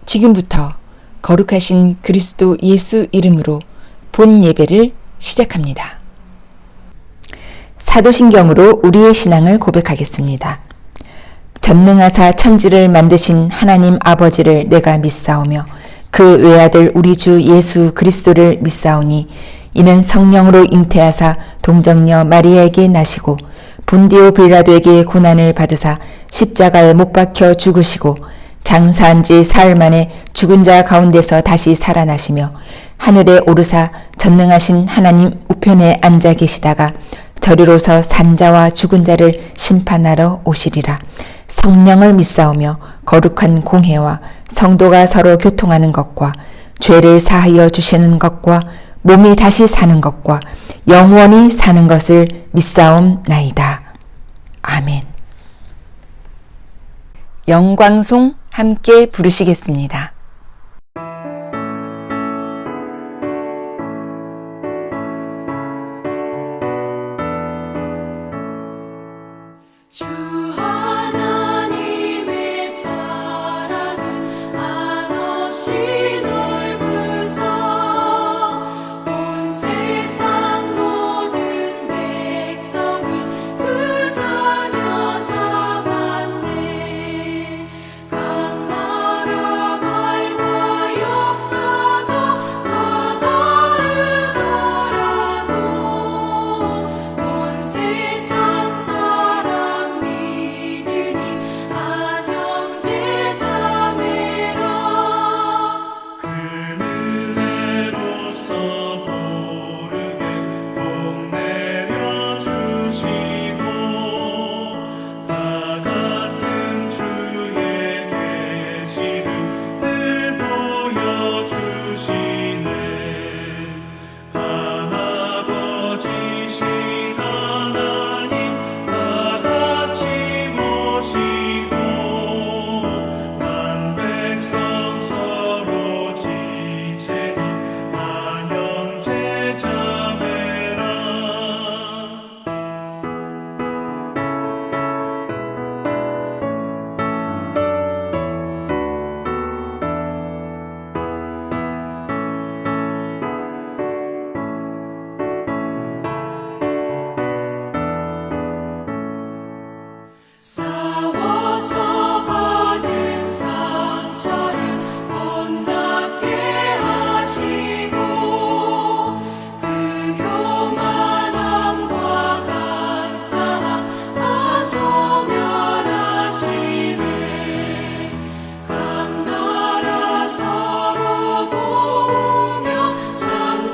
지금부터 거룩하신 그리스도 예수 이름으로 본 예배를 시작합니다. 사도신경으로 우리의 신앙을 고백하겠습니다. 전능하사 천지를 만드신 하나님 아버지를 내가 믿사오며 그 외아들 우리 주 예수 그리스도를 믿사오니 이는 성령으로 잉태하사 동정녀 마리아에게 나시고 본디오 빌라도에게 고난을 받으사 십자가에 못 박혀 죽으시고 장사한 지 사흘 만에 죽은 자 가운데서 다시 살아나시며 하늘에 오르사 전능하신 하나님 우편에 앉아 계시다가 저리로서 산자와 죽은 자를 심판하러 오시리라. 성령을 믿사오며 거룩한 공회와 성도가 서로 교통하는 것과 죄를 사하여 주시는 것과 몸이 다시 사는 것과 영원히 사는 것을 믿사옵나이다. 아멘. 영광송 함께 부르시겠습니다. 주 하나님의 사랑은 한없이 넓으사 온 세상 모든 백성을 그 자녀 삼았네. 각 나라 말과 역사가 다 다르더라도 온 세상 사람 믿으니 한 형제 자매라. 그 은혜로서 고르게 복 내려주시고 다 같은 주의 계시를 늘 보여주시네. 하나버지신 하나님 다 같이 모시고 만 백성 서로 지체니 한 형제 자매라. 싸워서 받은 상처를 본답게 하시고 그 교만함과 간사함 다 소멸하시네. 각 나라 서로 도우며 참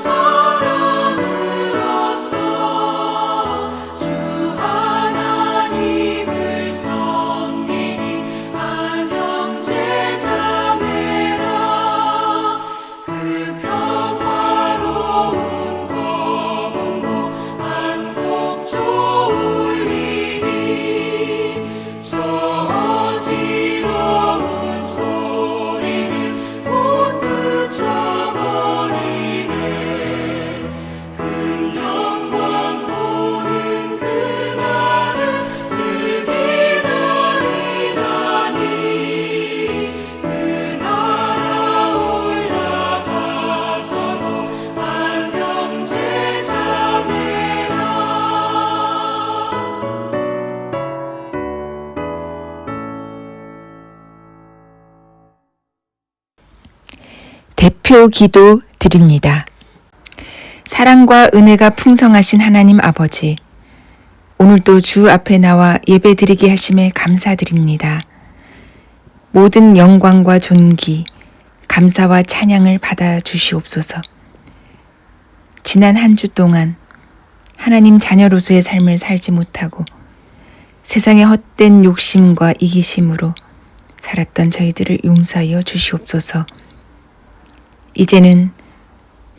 사랑으로써 주 하나님을 섬기니 한 형제 자매라. 그 평화로운 거문고 한 곡 졸리니 저 어지러운 소리를 못 그쳐버리네. 큰 영광 보는 그날을 늘 기다리나니 그 나라 올라가서도 한 형제 자매라. 대표 기도 드립니다. 사랑과 은혜가 풍성하신 하나님 아버지, 오늘도 주 앞에 나와 예배드리게 하심에 감사드립니다. 모든 영광과 존귀, 감사와 찬양을 받아 주시옵소서. 지난 한 주 동안 하나님 자녀로서의 삶을 살지 못하고 세상의 헛된 욕심과 이기심으로 살았던 저희들을 용서하여 주시옵소서. 이제는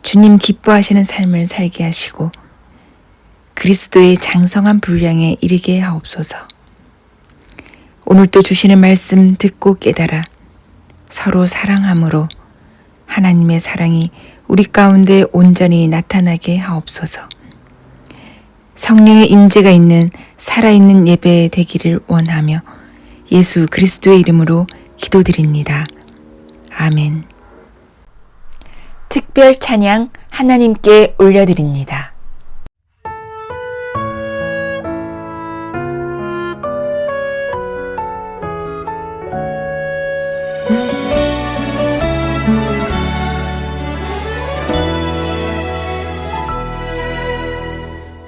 주님 기뻐하시는 삶을 살게 하시고 그리스도의 장성한 분량에 이르게 하옵소서. 오늘도 주시는 말씀 듣고 깨달아 서로 사랑함으로 하나님의 사랑이 우리 가운데 온전히 나타나게 하옵소서. 성령의 임재가 있는 살아있는 예배 되기를 원하며 예수 그리스도의 이름으로 기도드립니다. 아멘. 특별 찬양 하나님께 올려드립니다.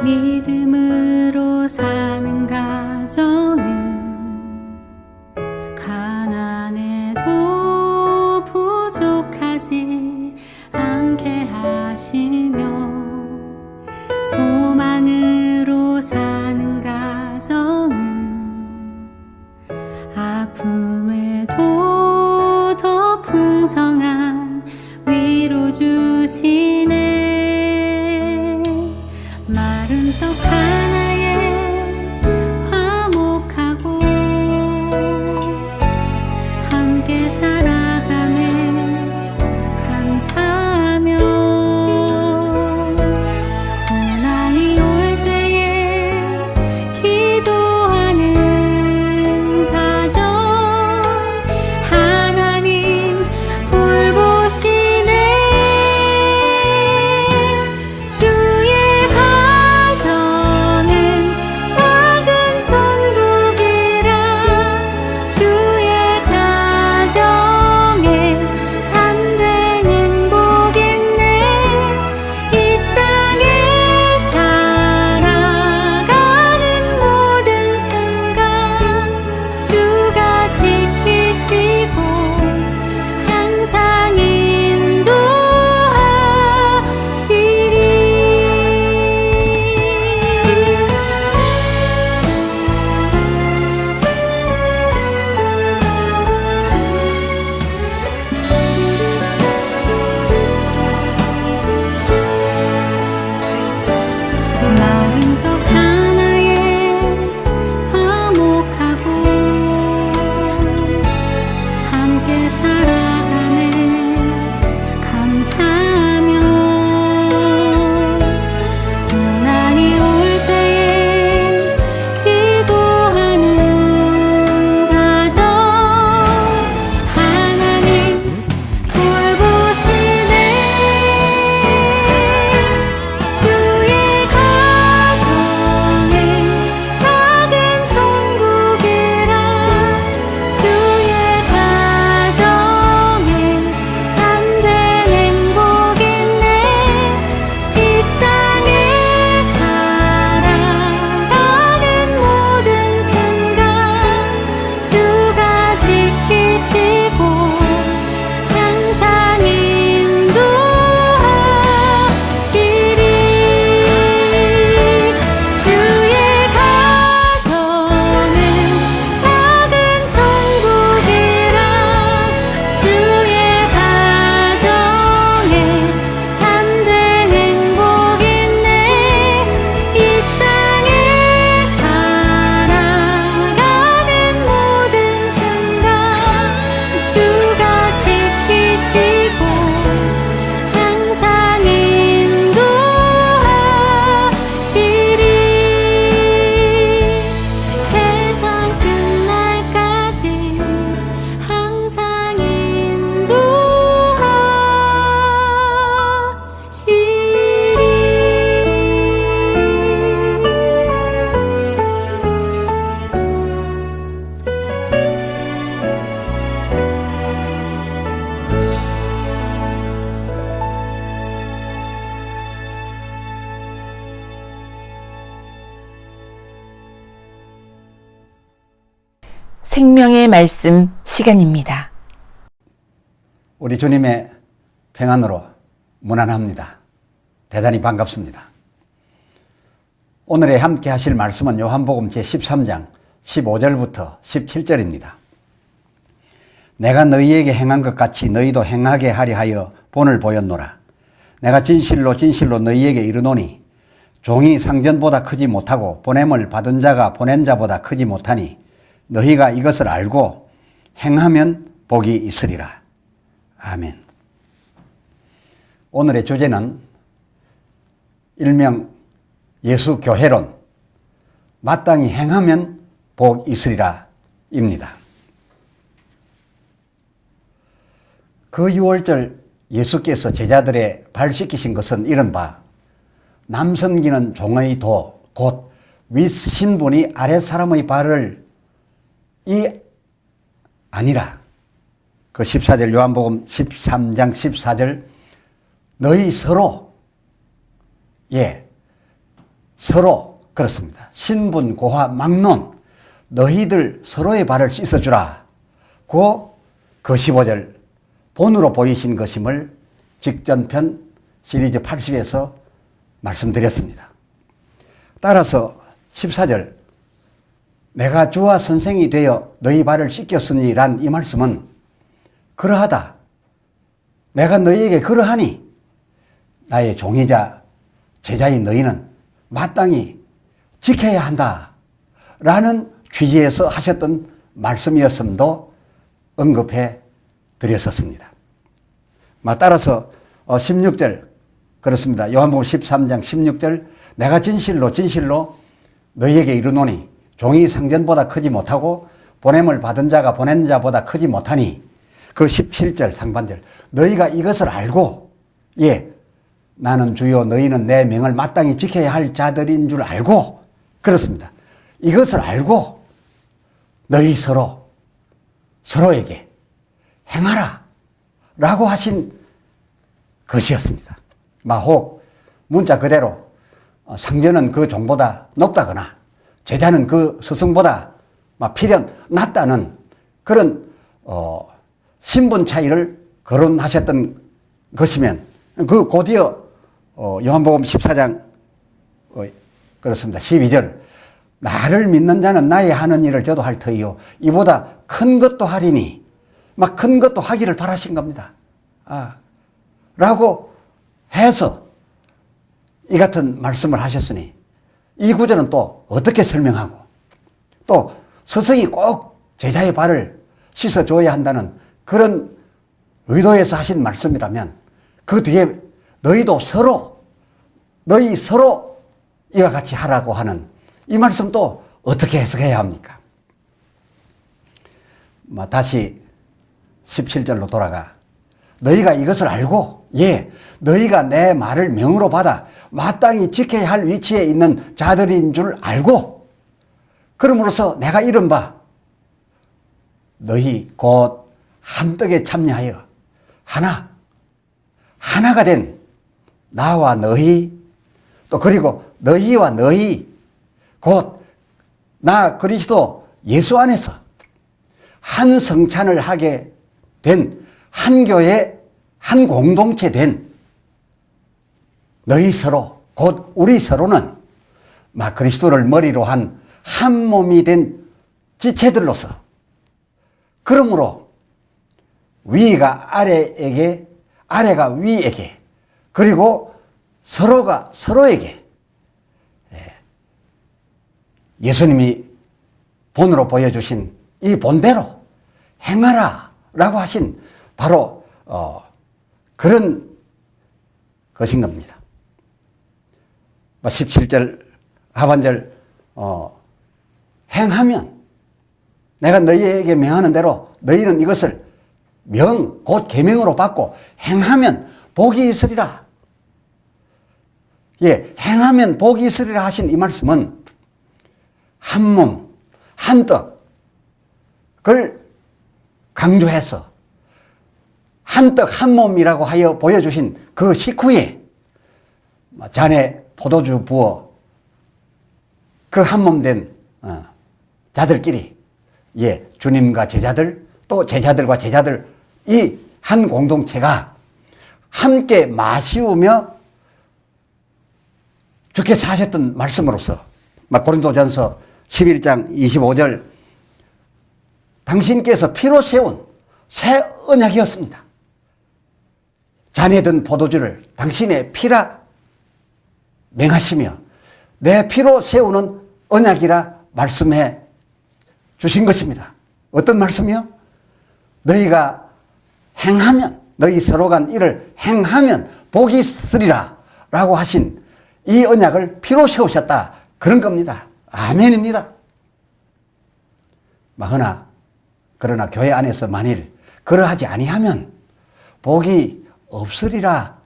믿음으로 사는 가정은 가난해도 부족하지 않게 하시며, 소망으로 사는 가정은 아픔에도 더 풍성한 위로 주시네. 마른 떡 하나에 화목하고 함께 살아가며 감사하며, 고난이 올 때에 기도하는 가정, 하나님 돌보시네. 주의 가정은 작은 천국이라, 주의 가정에 참된 행복있네. 이 땅에 살아가는 모든 순간 주가 지키시고 항상 인도하시리. 마른 떡 하나에 화목하고 함께 살아가네 감사하며, 고난이 올 때에 기도하는 가정, 하나님 돌보시네. 주의 가정은 작은 천국이라, 주의 가정에 참된 행복있네. 이 땅에 살아가는 모든 순간 주가 지키시고 항상 인도하시리. 주의 가정은 작은 천국이라, 주의 가정에 참된 행복있네. 이 땅에 살아가는 모든 순간 주가 지키시고 항상 인도하시리. 세상 끝날까지 항상 생명의 말씀 시간입니다. 우리 주님의 평안으로 문안합니다. 대단히 반갑습니다. 오늘에 함께 하실 말씀은 요한복음 제13장 15절부터 17절입니다. 내가 너희에게 행한 것 같이 너희도 행하게 하려 하여 본을 보였노라. 내가 진실로 진실로 너희에게 이르노니 종이 상전보다 크지 못하고 보냄을 받은 자가 보낸 자보다 크지 못하니 너희가 이것을 알고 행하면 복이 있으리라. 아멘. 오늘의 주제는 일명 예수교회론, 마땅히 행하면 복 있으리라 입니다. 그 유월절 예수께서 제자들의 발 씻기신 것은 이른바 남섬기는 종의 도, 곧 윗신분이 아랫사람의 발을 아니라 그 14절 요한복음 13장 14절 너희 서로 서로 그렇습니다. 신분 고하 막론 너희들 서로의 발을 씻어주라. 그 15절 본으로 보이신 것임을 직전편 시리즈 80에서 말씀드렸습니다. 따라서 14절 내가 주와 선생이 되어 너희 발을 씻겼으니 란 이 말씀은 그러하다. 내가 너희에게 그러하니 나의 종이자 제자인 너희는 마땅히 지켜야 한다. 라는 취지에서 하셨던 말씀이었음도 언급해 드렸었습니다. 따라서 16절 그렇습니다. 요한복음 13장 16절 내가 진실로 진실로 너희에게 이르노니 종이 상전보다 크지 못하고 보냄을 받은 자가 보낸 자보다 크지 못하니 그 17절 상반절 너희가 이것을 알고 나는 주요 너희는 내 명을 마땅히 지켜야 할 자들인 줄 알고 그렇습니다. 이것을 알고 너희 서로에게 행하라 라고 하신 것이었습니다. 혹 문자 그대로 상전은 그 종보다 높다거나 제자는 그 스승보다 필연 낮다는 그런 신분 차이를 거론하셨던 것이면 그 곧이어 요한복음 14장 그렇습니다. 12절 나를 믿는 자는 나의 하는 일을 저도 할 터이요 이보다 큰 것도 하리니 큰 것도 하기를 바라신 겁니다. 라고 해서 이 같은 말씀을 하셨으니 이 구절은 또 어떻게 설명하고 또 스승이 꼭 제자의 발을 씻어줘야 한다는 그런 의도에서 하신 말씀이라면 그 뒤에 너희도 너희 서로 이와 같이 하라고 하는 이 말씀도 어떻게 해석해야 합니까? 다시 17절로 돌아가 너희가 이것을 알고 너희가 내 말을 명으로 받아 마땅히 지켜야 할 위치에 있는 자들인 줄 알고 그러므로서 내가 이른바 너희 곧 한떡에 참여하여 하나가 된 나와 너희 또 그리고 너희와 너희 곧 나 그리스도 예수 안에서 한 성찬을 하게 된 한 교회 한 공동체 된 너희 서로 곧 우리 서로는 그리스도를 머리로 한 한 몸이 된 지체들로서 그러므로 위가 아래에게 아래가 위에게 그리고 서로가 서로에게 예수님이 본으로 보여주신 이 본대로 행하라 라고 하신 바로 그런 것인 겁니다. 17절 하반절 행하면 내가 너희에게 명하는 대로 너희는 이것을 곧 계명으로 받고 행하면 복이 있으리라. 행하면 복이 있으리라 하신 이 말씀은 한 몸, 한 떡을 강조해서 한 떡 한 몸이라고 하여 보여주신 그 식후에 잔에 포도주 부어 그 한 몸 된 자들끼리 주님과 제자들 또 제자들과 제자들 이 한 공동체가 함께 마시우며 주께서 하셨던 말씀으로서 고린도전서 11장 25절 당신께서 피로 세운 새 언약이었습니다. 잔에 든 포도주를 당신의 피라 맹하시며 내 피로 세우는 언약이라 말씀해 주신 것입니다. 어떤 말씀이요? 너희가 행하면 너희 서로 간 일을 행하면 복이 있으리라 라고 하신 이 언약을 피로 세우셨다 그런 겁니다. 아멘입니다. 그러나 교회 안에서 만일 그러하지 아니하면 복이 없으리라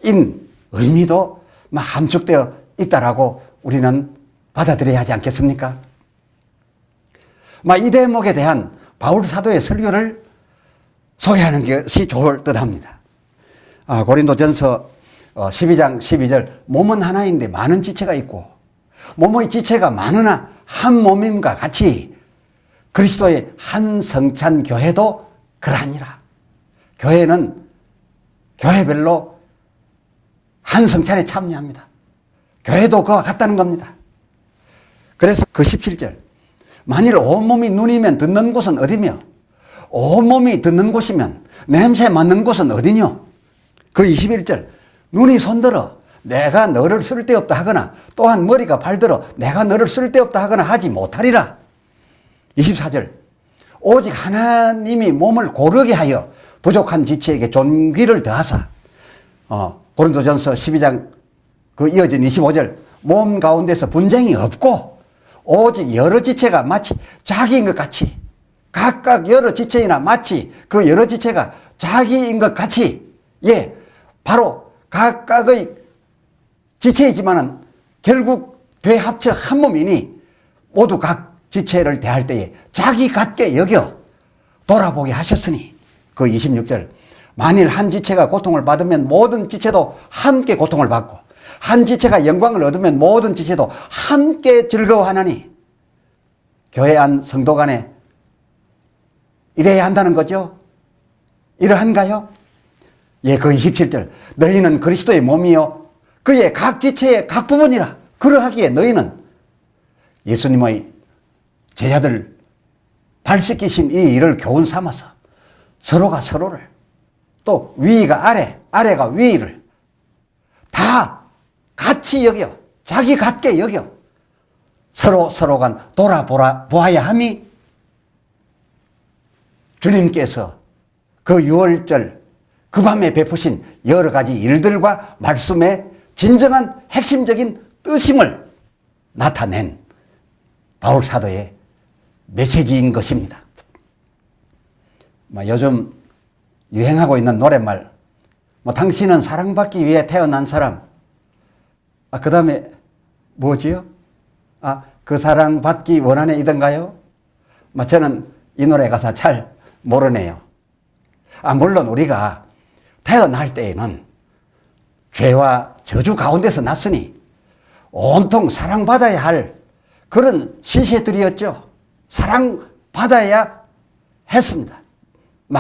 인 의미도 함축되어 있다라고 우리는 받아들여야 하지 않겠습니까? 이 대목에 대한 바울 사도의 설교를 소개하는 것이 좋을 듯합니다. 고린도전서 12장 12절 몸은 하나인데 많은 지체가 있고 몸의 지체가 많으나 한 몸임과 같이 그리스도의 한 성찬 교회도 그러하니라. 교회는 교회별로 한 성찬에 참여합니다. 교회도 그와 같다는 겁니다. 그래서 그 17절 만일 온몸이 눈이면 듣는 곳은 어디며 온몸이 듣는 곳이면 냄새 맡는 곳은 어디뇨? 그 21절 눈이 손들어 내가 너를 쓸데없다 하거나 또한 머리가 발들어 내가 너를 쓸데없다 하거나 하지 못하리라. 24절 오직 하나님이 몸을 고르게 하여 부족한 지체에게 존귀를 더하사 고린도전서 12장 그 이어진 25절 몸 가운데서 분쟁이 없고 오직 여러 지체가 마치 자기인 것 같이 각각 여러 지체이나 마치 그 여러 지체가 자기인 것 같이 바로 각각의 지체이지만은 결국 되합쳐 한 몸이니 모두 각 지체를 대할 때에 자기 같게 여겨 돌아보게 하셨으니 그 26절 만일 한 지체가 고통을 받으면 모든 지체도 함께 고통을 받고 한 지체가 영광을 얻으면 모든 지체도 함께 즐거워하나니 교회 안 성도 간에 이래야 한다는 거죠. 이러한가요? 그 27절 너희는 그리스도의 몸이요 그의 각 지체의 각 부분이라. 그러하기에 너희는 예수님의 제자들 발 씻기신 이 일을 교훈 삼아서 서로가 서로를 또 위가 아래 아래가 위를 다 같이 여겨 자기 같게 여겨 서로 간 돌아보아야 함이 주님께서 그 6월절 그 밤에 베푸신 여러 가지 일들과 말씀의 진정한 핵심적인 뜻임을 나타낸 바울 사도의 메시지인 것입니다. 요즘 유행하고 있는 노랫말 당신은 사랑받기 위해 태어난 사람 그 다음에 뭐지요? 그 사랑받기 원하네 이던가요? 저는 이 노래 가사 잘 모르네요. 물론 우리가 태어날 때에는 죄와 저주 가운데서 났으니 온통 사랑받아야 할 그런 시세들이었죠. 사랑받아야 했습니다.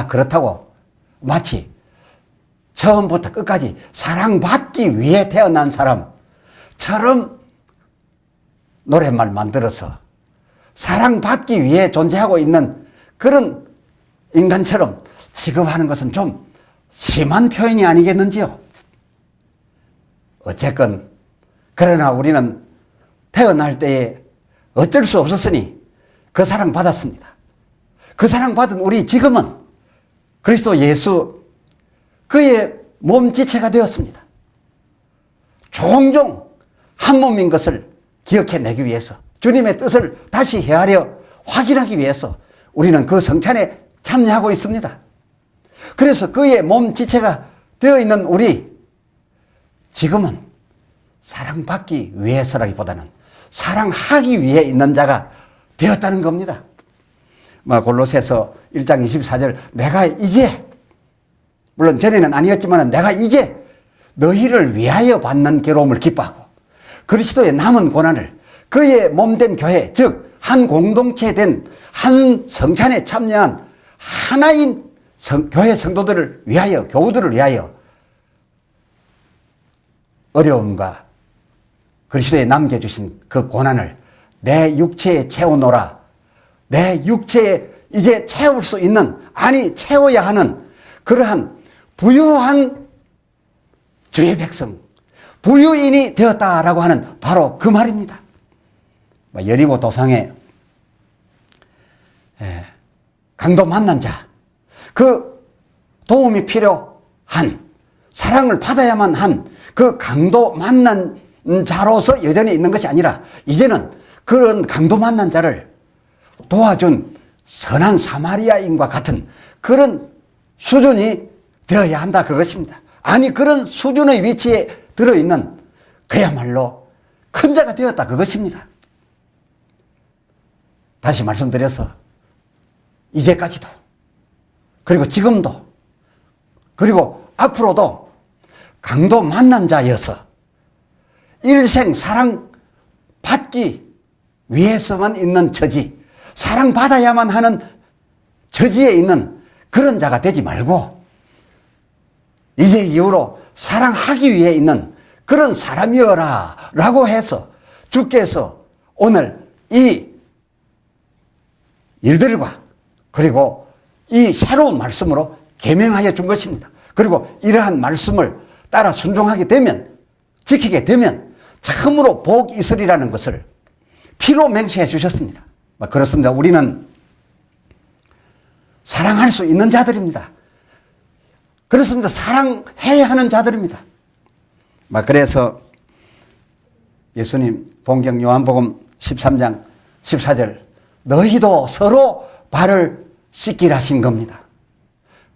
그렇다고 마치 처음부터 끝까지 사랑받기 위해 태어난 사람처럼 노랫말 만들어서 사랑받기 위해 존재하고 있는 그런 인간처럼 취급하는 것은 좀 심한 표현이 아니겠는지요. 어쨌건 그러나 우리는 태어날 때에 어쩔 수 없었으니 그 사랑 받았습니다. 그 사랑 받은 우리 지금은 그리스도 예수 그의 몸지체가 되었습니다. 종종 한 몸인 것을 기억해내기 위해서 주님의 뜻을 다시 헤아려 확인하기 위해서 우리는 그 성찬에 참여하고 있습니다. 그래서 그의 몸지체가 되어 있는 우리 지금은 사랑받기 위해서라기보다는 사랑하기 위해 있는 자가 되었다는 겁니다. 골로새서 1장 24절 내가 이제 물론 전에는 아니었지만 내가 이제 너희를 위하여 받는 괴로움을 기뻐하고 그리스도의 남은 고난을 그의 몸된 교회 즉 한 공동체 된 한 성찬에 참여한 하나인 교회 성도들을 위하여 교우들을 위하여 어려움과 그리스도에 남겨주신 그 고난을 내 육체에 채우노라. 내 육체에 이제 채울 수 있는 채워야 하는 그러한 부유한 주의 백성 부유인이 되었다라고 하는 바로 그 말입니다. 여리고 도상에 강도 만난 자, 그 도움이 필요한 사랑을 받아야만 한 그 강도 만난 자로서 여전히 있는 것이 아니라 이제는 그런 강도 만난 자를 도와준 선한 사마리아인과 같은 그런 수준이 되어야 한다 그것입니다. 아니 그런 수준의 위치에 들어있는 그야말로 큰 자가 되었다 그것입니다. 다시 말씀드려서 이제까지도 그리고 지금도 그리고 앞으로도 강도 만난 자여서 일생 사랑받기 위해서만 있는 처지, 사랑받아야만 하는 처지에 있는 그런 자가 되지 말고 이제 이후로 사랑하기 위해 있는 그런 사람이어라 라고 해서 주께서 오늘 이 일들과 그리고 이 새로운 말씀으로 계명하여 준 것입니다. 그리고 이러한 말씀을 따라 순종하게 되면, 지키게 되면 참으로 복이 있으리라는 것을 피로 맹세해 주셨습니다. 그렇습니다. 우리는 사랑할 수 있는 자들입니다. 그렇습니다. 사랑해야 하는 자들입니다. 그래서 예수님 본경 요한복음 13장 14절 너희도 서로 발을 씻기라 하신 겁니다.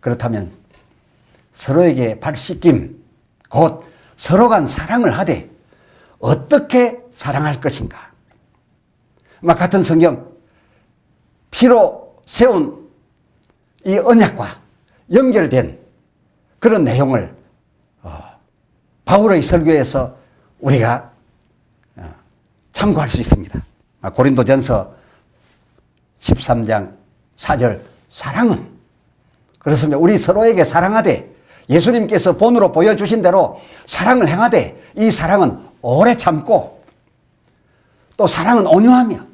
그렇다면 서로에게 발 씻김, 곧 서로 간 사랑을 하되 어떻게 사랑할 것인가. 같은 성경 피로 세운 이 언약과 연결된 그런 내용을 바울의 설교에서 우리가 참고할 수 있습니다. 고린도전서 13장 4절 사랑은 그렇습니다. 우리 서로에게 사랑하되 예수님께서 본으로 보여주신 대로 사랑을 행하되 이 사랑은 오래 참고 또 사랑은 온유하며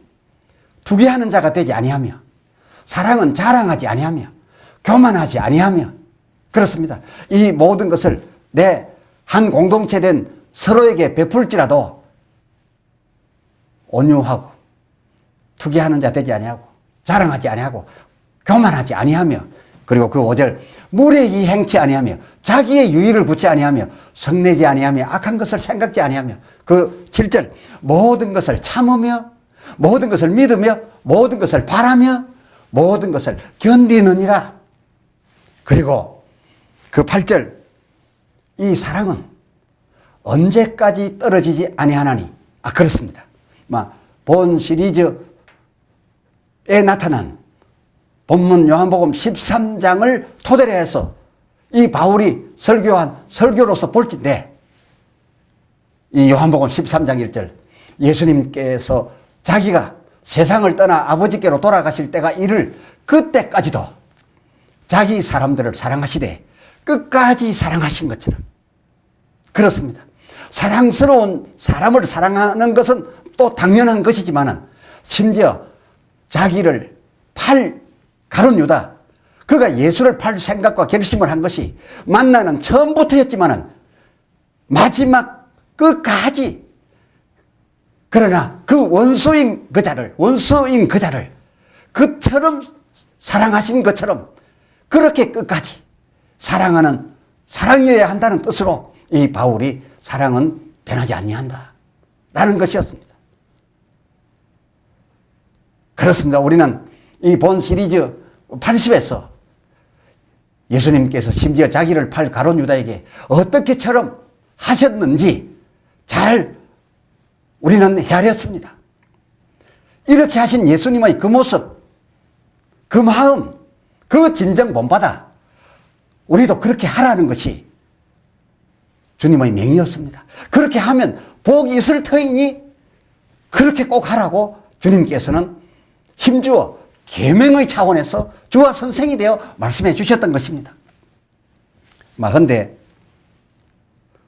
투기하는 자가 되지 아니하며 사랑은 자랑하지 아니하며 교만하지 아니하며 그렇습니다. 이 모든 것을 내 한 공동체된 서로에게 베풀지라도 온유하고 투기하는 자 되지 아니하고 자랑하지 아니하고 교만하지 아니하며 그리고 그 5절 무례히 행치 아니하며 자기의 유익을 굳지 아니하며 성내지 아니하며 악한 것을 생각지 아니하며 그 7절 모든 것을 참으며 모든 것을 믿으며 모든 것을 바라며 모든 것을 견디느니라. 그리고 그 8절 이 사랑은 언제까지 떨어지지 아니하나니. 그렇습니다. 본 시리즈에 나타난 본문 요한복음 13장을 토대로 해서 이 바울이 설교한 설교로서 볼진데 이 요한복음 13장 1절 예수님께서 자기가 세상을 떠나 아버지께로 돌아가실 때가 이를 그때까지도 자기 사람들을 사랑하시되 끝까지 사랑하신 것처럼 그렇습니다. 사랑스러운 사람을 사랑하는 것은 또 당연한 것이지만 심지어 자기를 팔 가룟 유다 그가 예수를 팔 생각과 결심을 한 것이 만나는 처음부터였지만 마지막 끝까지 그러나 그 원수인 그 자를 그처럼 사랑하신 것처럼 그렇게 끝까지 사랑하는 사랑이어야 한다는 뜻으로 이 바울이 사랑은 변하지 아니한다 라는 것이었습니다. 그렇습니다. 우리는 이 본 시리즈 80에서 예수님께서 심지어 자기를 팔 가룟 유다에게 어떻게처럼 하셨는지 잘 우리는 헤아렸습니다. 이렇게 하신 예수님의 그 모습, 그 마음, 그 진정 본받아 우리도 그렇게 하라는 것이 주님의 명이었습니다. 그렇게 하면 복이 있을 터이니 그렇게 꼭 하라고 주님께서는 힘주어 계명의 차원에서 주와 선생이 되어 말씀해 주셨던 것입니다. 그런데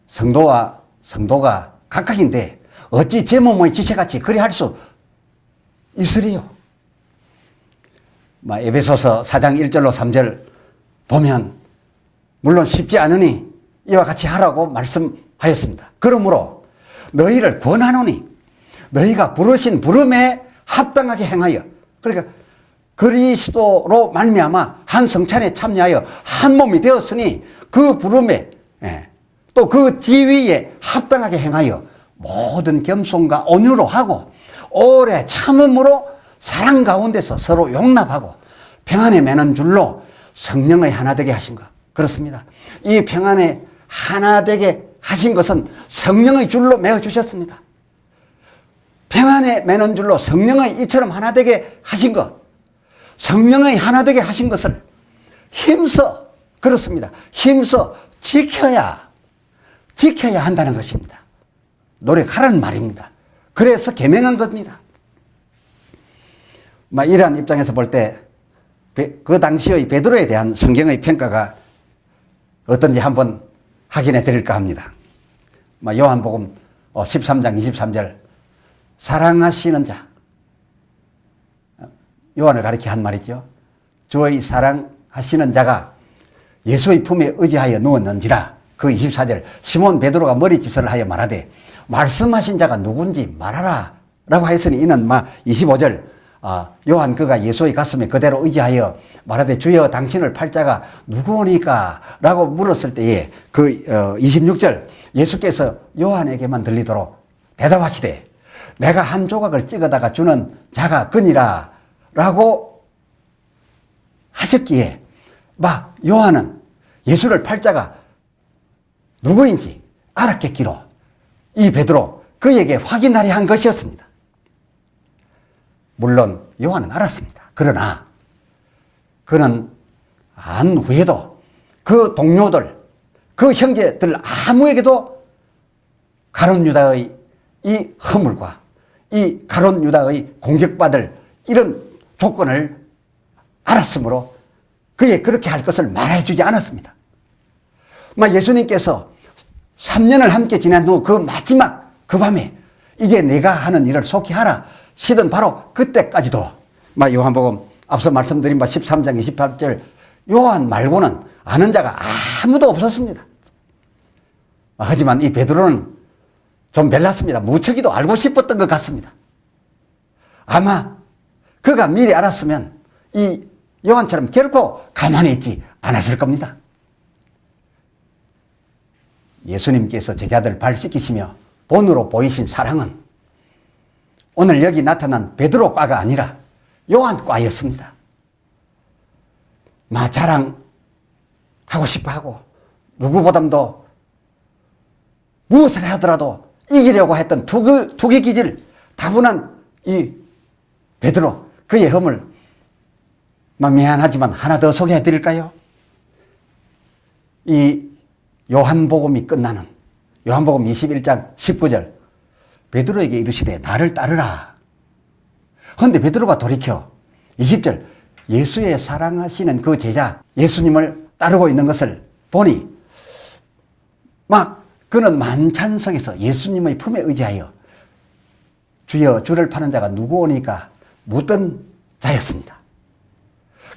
성도와 성도가 각각인데 어찌 제 몸의 지체같이 그리 할 수 있으리요? 에베소서 4장 1절로 3절 보면 물론 쉽지 않으니 이와 같이 하라고 말씀하였습니다. 그러므로 너희를 권하노니 너희가 부르신 부름에 합당하게 행하여 그러니까 그리스도로 말미암아 한 성찬에 참여하여 한 몸이 되었으니 그 부름에 또 그 지위에 합당하게 행하여 모든 겸손과 온유로 하고 오래 참음으로 사랑 가운데서 서로 용납하고 평안에 매는 줄로 성령의 하나 되게 하신 것. 그렇습니다. 이 평안에 하나 되게 하신 것은 성령의 줄로 매어 주셨습니다. 평안에 매는 줄로 성령의 이처럼 하나 되게 하신 것, 성령의 하나 되게 하신 것을 힘써, 그렇습니다. 힘써 지켜야 한다는 것입니다. 노력하라는 말입니다. 그래서 계명한 겁니다. 이러한 입장에서 볼 때 그 당시의 베드로에 대한 성경의 평가가 어떤지 한번 확인해 드릴까 합니다. 요한복음 13장 23절, 사랑하시는 자, 요한을 가리켜 한 말이죠. 주의 사랑하시는 자가 예수의 품에 의지하여 누웠는지라. 그 24절, 시몬 베드로가 머리짓을 하여 말하되 말씀하신 자가 누군지 말하라 라고 하였으니 이는 25절, 요한 그가 예수의 가슴에 그대로 의지하여 말하되 주여 당신을 팔자가 누구오니까 라고 물었을 때에 그 26절, 예수께서 요한에게만 들리도록 대답하시되 내가 한 조각을 찍어다가 주는 자가 그니라 라고 하셨기에 요한은 예수를 팔자가 누구인지 알았겠기로 이 베드로 그에게 확인하려 한 것이었습니다. 물론 요한은 알았습니다. 그러나 그는 안 후에도 그 동료들, 그 형제들 아무에게도 가룟 유다의 이 허물과 이 가룟 유다의 공격받을 이런 조건을 알았으므로 그에 그렇게 할 것을 말해주지 않았습니다. 예수님께서 3년을 함께 지난 후 그 마지막 그 밤에 이제 내가 하는 일을 속히 하라 시던 바로 그때까지도 요한복음 앞서 말씀드린 13장 28절, 요한 말고는 아는 자가 아무도 없었습니다. 하지만 이 베드로는 좀 별났습니다. 무척이도 알고 싶었던 것 같습니다. 아마 그가 미리 알았으면 이 요한처럼 결코 가만히 있지 않았을 겁니다. 예수님께서 제자들 발 씻기시며 본으로 보이신 사랑은 오늘 여기 나타난 베드로과가 아니라 요한과였습니다. 자랑하고 싶어하고 누구보다도 무엇을 하더라도 이기려고 했던 투기 기질 다분한 이 베드로, 그의 허물 미안하지만 하나 더 소개해 드릴까요? 이 요한복음이 끝나는 요한복음 21장 19절, 베드로에게 이르시되 나를 따르라. 그런데 베드로가 돌이켜 20절, 예수의 사랑하시는 그 제자 예수님을 따르고 있는 것을 보니 그는 만찬석에서 예수님의 품에 의지하여 주여 주를 파는 자가 누구오니까 묻던 자였습니다.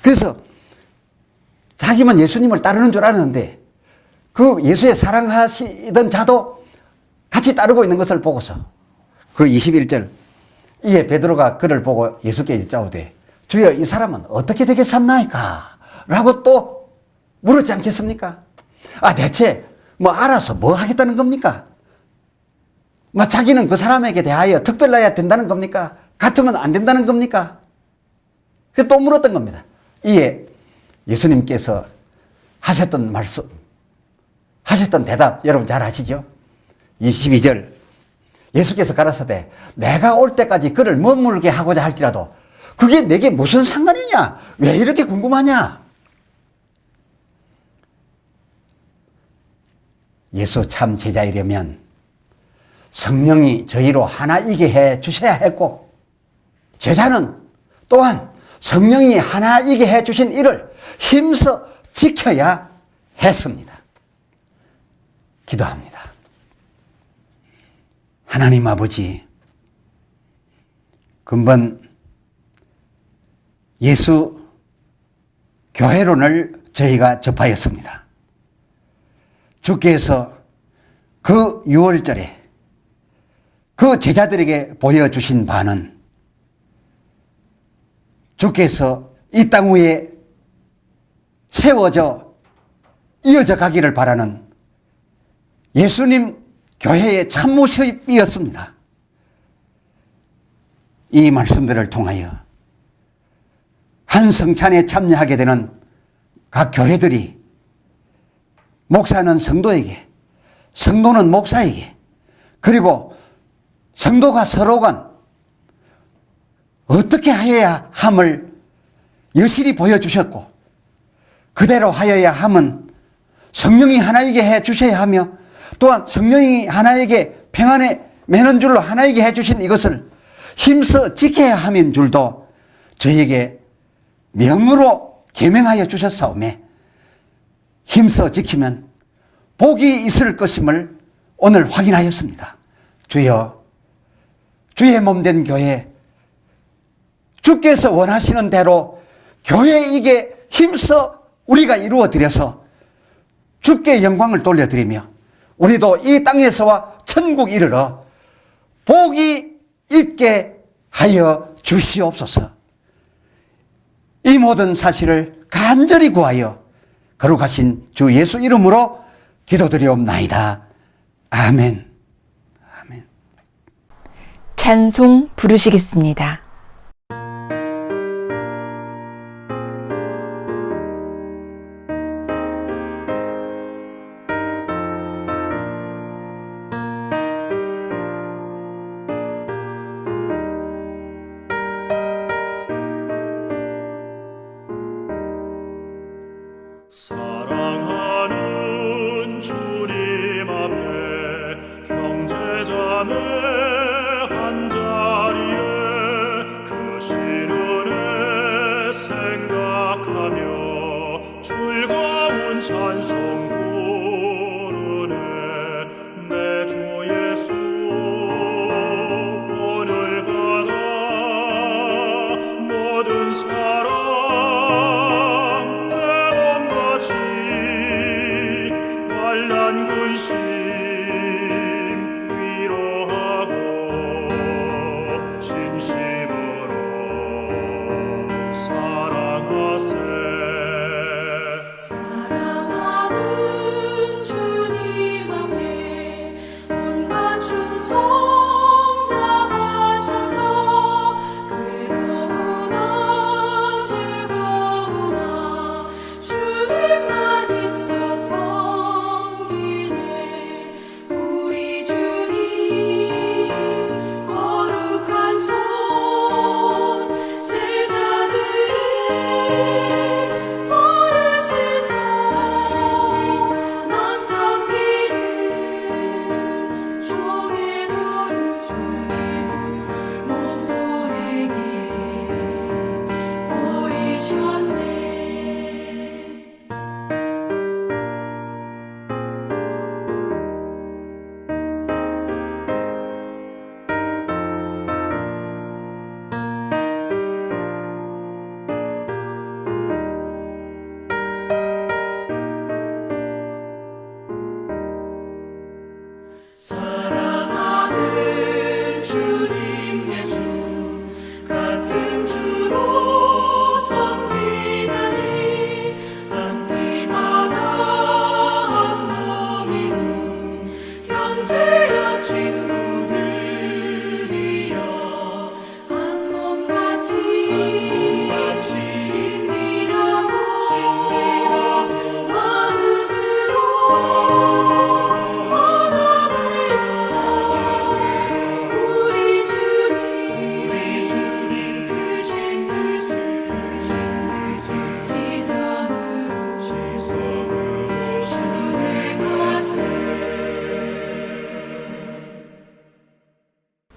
그래서 자기만 예수님을 따르는 줄 알았는데 그 예수의 사랑하시던 자도 같이 따르고 있는 것을 보고서 그 21절, 이에 베드로가 그를 보고 예수께 여짜오되 주여 이 사람은 어떻게 되겠습니까? 라고 또 물었지 않겠습니까? 대체 알아서 뭐 하겠다는 겁니까? 자기는 그 사람에게 대하여 특별해야 된다는 겁니까? 같으면 안 된다는 겁니까? 또 물었던 겁니다. 이에 예수님께서 하셨던 말씀, 하셨던 대답 여러분 잘 아시죠? 22절, 예수께서 가라사대 내가 올 때까지 그를 머물게 하고자 할지라도 그게 내게 무슨 상관이냐? 왜 이렇게 궁금하냐? 예수 참 제자이려면 성령이 저희로 하나이게 해 주셔야 했고, 제자는 또한 성령이 하나이게 해 주신 이를 힘써 지켜야 했습니다. 기도합니다. 하나님 아버지, 근본 예수 교회론을 저희가 접하였습니다. 주께서 그 6월절에 그 제자들에게 보여주신 바는 주께서 이 땅 위에 세워져 이어져 가기를 바라는 예수님 교회의 참모습이었습니다. 이 말씀들을 통하여 한 성찬에 참여하게 되는 각 교회들이 목사는 성도에게, 성도는 목사에게, 그리고 성도가 서로 간 어떻게 하여야 함을 여실히 보여주셨고, 그대로 하여야 함은 성령이 하나이게 해 주셔야 하며, 또한 성령이 하나에게 평안의 매는 줄로 하나에게 해주신 이것을 힘써 지켜야 함인 줄도 저에게 명으로 계명하여 주셨사오매, 힘써 지키면 복이 있을 것임을 오늘 확인하였습니다. 주여, 주의 몸된 교회, 주께서 원하시는 대로 교회에게 힘써 우리가 이루어 드려서 주께 영광을 돌려드리며, 우리도 이 땅에서와 천국 이르러 복이 있게 하여 주시옵소서. 이 모든 사실을 간절히 구하여 거룩하신 주 예수 이름으로 기도드리옵나이다. 아멘. 아멘. 찬송 부르시겠습니다. 사랑하는 주님 앞에 형제자매 한자리에 크신 은혜 생각하며 즐거운 찬송 부르네. 내 주 예수 본을 받아 모든 사랑 근심 위로하고 진심으로 사랑하세. 사랑하는 주님 앞에 온갖 충성 다 바쳐서 괴로우나 즐거우나 주님만 힘써서 우리 주님 거룩한 손 제자들의 어르시사 남 섬기는 종의 도를 목소에게 보이셨네. 사랑하는 주님 예수 같은 주로 섬기나니 한 피마다 한 몸이루 형제여 친구들이여 한 몸같이 친밀하고 마음으로 하나 되어 우리 주님 크신 뜻을 지성으로 준행하세.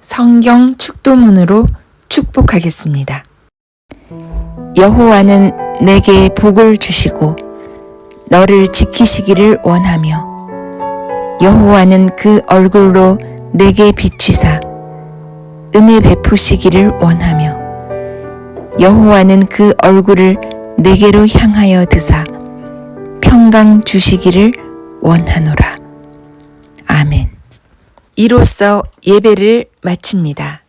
성경 축도문으로 축복하겠습니다. 여호와는 내게 복을 주시고 너를 지키시기를 원하며, 여호와는 그 얼굴로 내게 비추사 은혜 베푸시기를 원하며, 여호와는 그 얼굴을 내게로 향하여 드사 평강 주시기를 원하노라. 아멘. 이로써 예배를 마칩니다.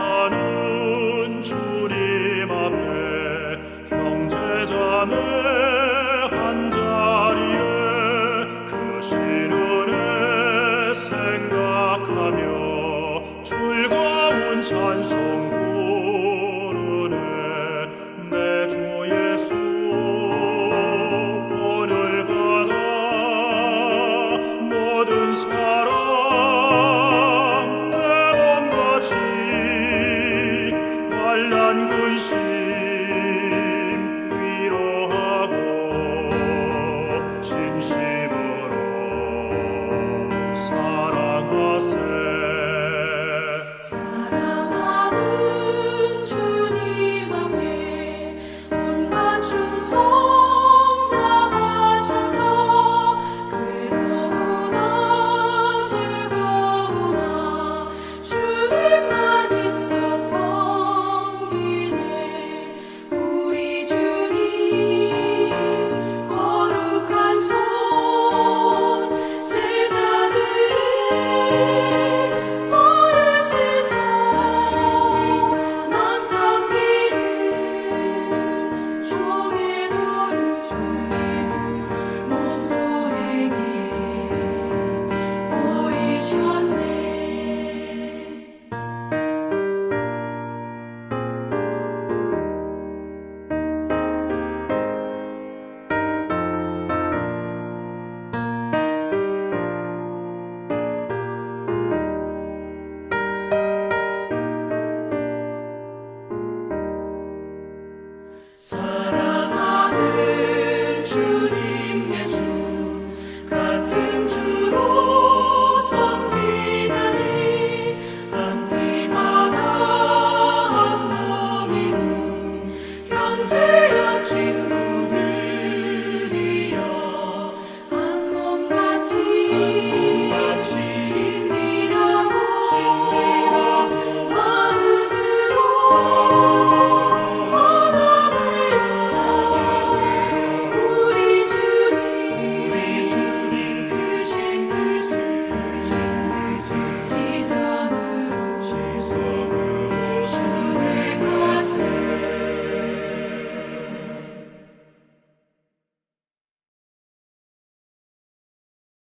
사랑하는 주님 앞에 생각하며 즐거운 찬송 부르네. 내 주 예수 본을 받아 모든 사람 내 몸같이 환난 근심 위로하고 진심으로 사랑하세.